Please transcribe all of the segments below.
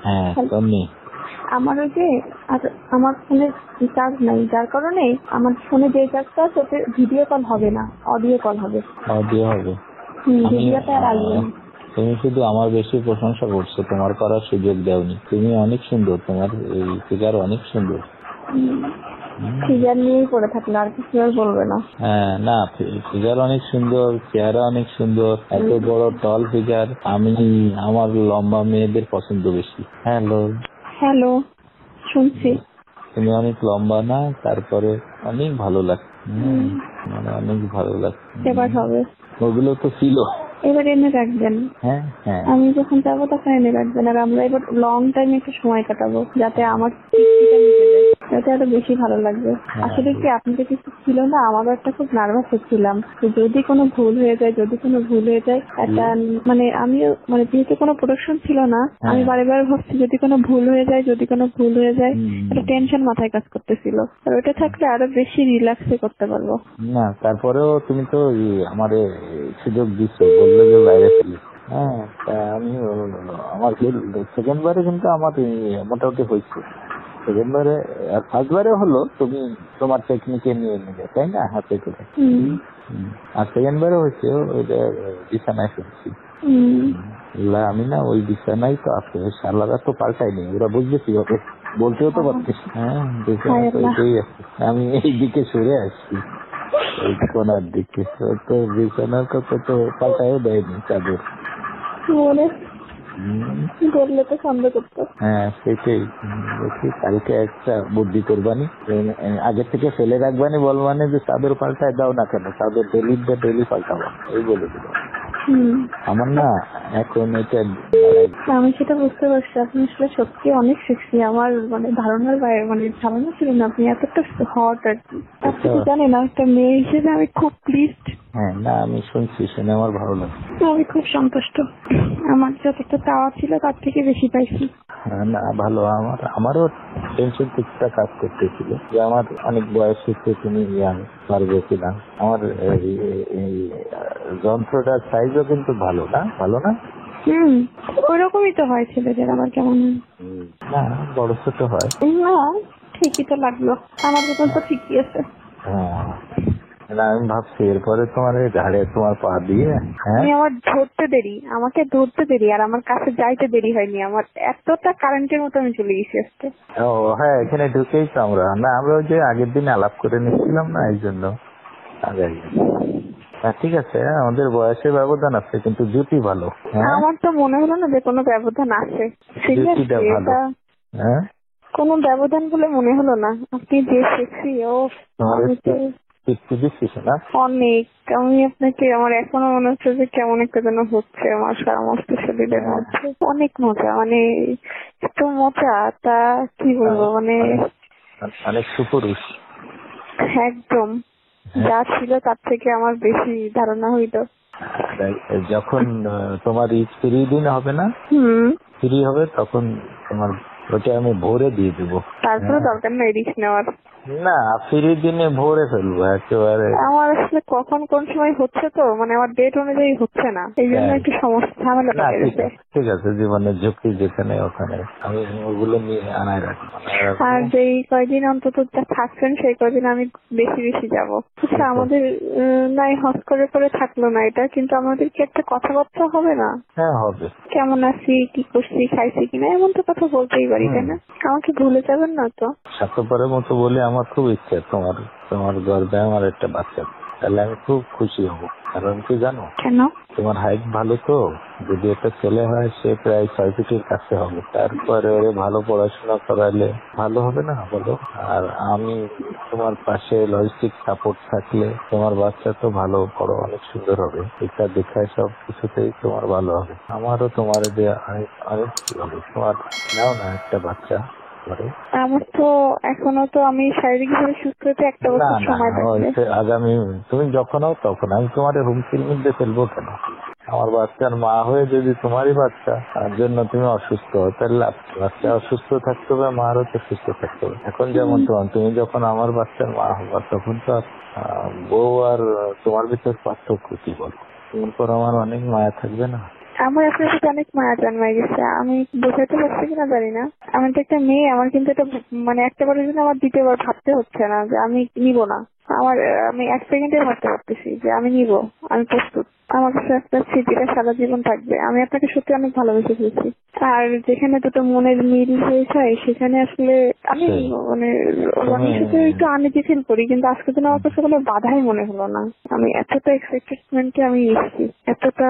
হ্যাঁ তুমি আমার ওই যে আমার ফোনে রিচার্জ নাই, যার কারণে আমার ফোনে যে রিচার্জটা আছে ওতে ভিডিও কল হবে না, অডিও কল হবে। অডিও হবে। ভিডিওটা আর আসবে না। তুমি শুধু আমার বেশি প্রশংসা করছো, তোমার করার সুযোগ দাওনি। তুমি অনেক সুন্দর, তোমার এই ফিগার অনেক সুন্দর। ফিগার নিয়েই পড়ে থাকলে আর কিছু আর বলবে না। হ্যাঁ না, ফিগার অনেক সুন্দর, চেহারা অনেক সুন্দর, এত বড় টল ফিগার। আমার লম্বা মেয়েদের পছন্দ বেশি। হ্যালো, শুনছি। তুমি অনেক লম্বা না, তারপরে অনেক ভালো লাগছে, মানে অনেক ভালো লাগছে। এবার হবে, ওগুলো তো ছিল। এবার এনে রাখবেন। হ্যাঁ হ্যাঁ, আমি যখন যাবো তখন এনে রাখবেন। আর আমরা এবার লং টাইম একটু সময় কাটাবো, যাতে আমার যাতে আরো বেশি ভালো লাগবে। আসলে কি আপনি তো কিছু ছিল না, আমারও একটা খুব নার্ভাস হচ্ছিলাম যদি কোনো ভুল হয়ে যায় একটা মানে আমিও মানে যেহেতু কোনো প্রোডাকশন ছিল না, আমি বারে ভাবছি যদি কোনো ভুল হয়ে যায় একটা টেনশন মাথায় কাজ করতেছিল। আর ওটা থাকলে আরো বেশি রিল্যাক্সে করতে পারবো। না তারপরেও তুমি তো আমার সুযোগ দিচ্ছ, বললে যে বাইরে ফেলি। হ্যাঁ, আমি আমার সেকেন্ড বারে কিন্তু আমার মোটামুটি হয়েছে। সেকেন্ড বারে আর ফার্স্ট বারে হলো তুমি তোমার টেকনিকে নিয়ে নিলে, তাই না, হাতে করে। আর সেকেন্ড বারে হয়েছে ওইটা বিছানায় ফেলছি। আমি না ওই বিছানায় তো আছে, সালারা তো পাল্টাইনি, ওরা বুঝবে কিভাবে, বলতেও তো পারতিস। হ্যাঁ, বিছানা তো এটাই আছে, আমি এই দিকে সরে আসছি, ওই কোনার দিকে। তো বিছানার কথা তো পাল্টাইও দেয়নি চাদর, বললে তো সন্দেহ করতো। হ্যাঁ সেটাই। দেখি কালকে একটা বুদ্ধি করবানি, আগে থেকে ফেলে রাখবানি, বলবানি যে চাদর পাল্টায় দাও না কেন, চাদর ডেলি পাল্টাবো, এই বলে দিল। আমার না এখন এটা আমি সেটা বুঝতে পারছি, আপনি আসলে সত্যি অনেক সেক্সি। আমার মানে ধারণার বাইরে, মানে ধারণা ছিল না আপনি এতটা হট আর কি। আপনি তো জানেন একটা মেয়ে হিসেবে আমি খুব প্লিজড। হ্যাঁ না, আমি শুনছি, শুনে আমার ভালো লাগছে। আমি খুব সন্তুষ্ট, আমার যতটা চাওয়া ছিল তার থেকে বেশি পাইছি। না ভালো, আমারও টেনশন কিছুটা কাজ করতেছিল যে আমার অনেক বয়স হচ্ছে, তুমি ইয়াং পারবে কিনা। আমার এই যন্ত্রটার সাইজও কিন্তু ভালো না। ওইরকমই তো হয় ছেলেদের, আবার কেমন না বড় ছোট হয় না, ঠিকই তো লাগলো, আমার মতন তো ঠিকই আছে। হ্যাঁ না, আমি ভাবছি এরপরে তোমার ঘাড়ে তোমার পা দিয়ে আমাকে ধরতে দেরি আর আমার কাছে যাইতে দেরি হয়নি। আমার এতটা কারেন্টের মতো আমি চলে গেছি আজকে। ও হ্যাঁ, এখানে ঢুকেই তো আমরা ওই যে আগের দিন আলাপ করে নিচ্ছিলাম না, এই জন্য আগে। ঠিক আছে, আমাদের বয়সের ব্যবধান আছে, কিন্তু জুটি ভালো। আমার তো মনে হলো না যে কোনো ব্যবধান আছে, হ্যাঁ কোনো ব্যবধান বলে মনে হলো না। আপনি যে সেক্সি, অনেক। আমি আপনাকে, আমার এখনো মনে হচ্ছে যে কেমন একটা যেন হচ্ছে আমার সমস্ত শরীরের মধ্যে। অনেক মজা, মানে এত মজা তা কি বলবো, মানে অনেক সুপুরুষ একদম। যা ছিল তার থেকে আমার বেশি ধারণা হইতো। যখন তোমার ফ্রি দিন হবে না, ফ্রি হবে তখন তোমার ওটা আমি ভোরে দিয়ে দেবো। তারপরে দরকার নেই রিস্ক নেওয়ার। না, ফ্রি দিনে ভোরে ফেলবো একেবারে। আমার আসলে কখন কোন সময় হচ্ছে তো, মানে আমার ডেট অনুযায়ী হচ্ছে না, এই জন্য একটু সমস্যা ঝামেলা লেগে গেছে। ঠিক আছে, জীবনের ঝুঁকি যেখানে ওখানে আমি ওগুলো নিয়ে আনাই রাখবো। আর যেই কয়দিন অন্তত থাকছেন সেই কয়দিন আমি বেশি যাবো। আচ্ছা, আমাদের নাই হস করে থাকলো না এটা, কিন্তু আমাদেরকে একটা কথাবার্তা হবে না? হ্যাঁ হবে। কেমন আছি, কি করছি, খাইছি কিনা, এমন তো কথা বলতেই পারি, তাই না? আমাকে ভুলে যাবেন না তো? স্বার্থপরের মতো বলে আমার খুব ইচ্ছা তোমার গর্বে আমার একটা বাচ্চা, তাহলে আমি খুব খুশি হব। কারণ কি জানো? কেন? তোমার হাইট ভালো তো, যদি একটা ছেলে হয় সে প্রায় 6 ফিটের কাছে হবে, তারপরে ওরে ভালো পড়াশোনা করালে ভালো হবে না বলো? আর আমি তোমার পাশে লজিস্টিক সাপোর্ট থাকলে তোমার বাচ্চা তো ভালো বড় অনেক সুন্দর হবে। এটা দেখায় সব কিছুতেই তোমার ভালো হবে। আমারও তোমার যে অনেক হবে, তোমার নাও না একটা বাচ্চা। আমার তো এখনো তো আমি শারীরিকভাবে সুস্থ হতে একটা বছর সময় লাগবে। আগামী তুমি যখন হও তখন আমি তোমার হুমকির মধ্যে ফেলবো কেন? আমার বাচ্চার মা হয়ে যদি তোমারই বাচ্চা তার জন্য তুমি অসুস্থ হও, তাহলে বাচ্চা অসুস্থ থাকতে হবে, মারও তো সুস্থ থাকতে হবে। এখন যেমন তুমি যখন আমার বাচ্চার মা হবা তখন তো বউ আর তোমার ভিতর পার্থক্য কি বলো? তোমার পর আমার অনেক মায়া থাকবে না? আমার আপনার প্রতি অনেক মায়া জন্মায় গেছে, আমি বোঝাতে পারছি কিনা জানি না। আমি তো একটা মেয়ে, আমার কিন্তু এটা মানে একটা বারের জন্য আমার দ্বিতীয়বার ভাবতে হচ্ছে না যে আমি নিব না। আমি 1 সেকেন্ডে ভাবতে পারতেছি যে আমি নিব, আমি প্রস্তুত। আমার কাছে একটা স্মৃতিটা সারা জীবন থাকবে। আমি আপনাকে সত্যি অনেক ভালোবেসে ফেলছি। আর যেখানে দুটো মনের মিল হয়ে যায় সেখানে আসলে আমি মানে রনির সাথে একটু আনইজি ফিল করি, কিন্তু আজকে দিন আমার কাছে কোনো বাধাই মনে হলো না। আমি এতটা এক্সাইটেডমেন্টে আমি এসেছি, এতটা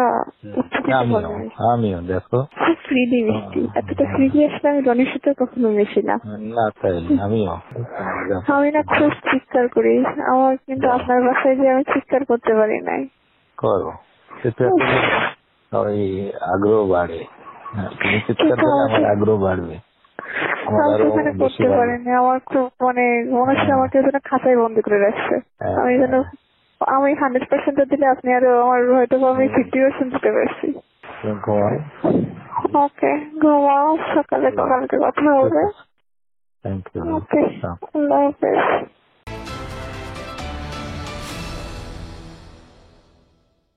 উচ্ছ্বসিত ভাবে আমিও দেখো খুব ফ্রিলি মিশছি। এতটা ফ্রিলি আসলে আমি রনির সাথে কখনো মিশি না। না, তাই আমিও আমি না খুব চিৎকার করি, আমার কিন্তু আপনার বাসায় যে আমি চিৎকার করতে পারি নাই। করো, সেটা ওই আগ্রহ বাড়ে। তুমি চিৎকার করলে আমার আগ্রহ বাড়বে, আমার আরো বেশি করতে পারিনি। আমার খুব মানে মনে হচ্ছে আমাকে যেন খাঁচায় বন্দি করে রাখছে। আমি যেন আমি 100% দিলে আপনি আরো আমার হয়তো আমি 50% দিতে পারছি। ওকে, ঘুমাও, সকালে কালকে কথা হবে। Thank you. ওকে, আল্লাহ হাফেজ।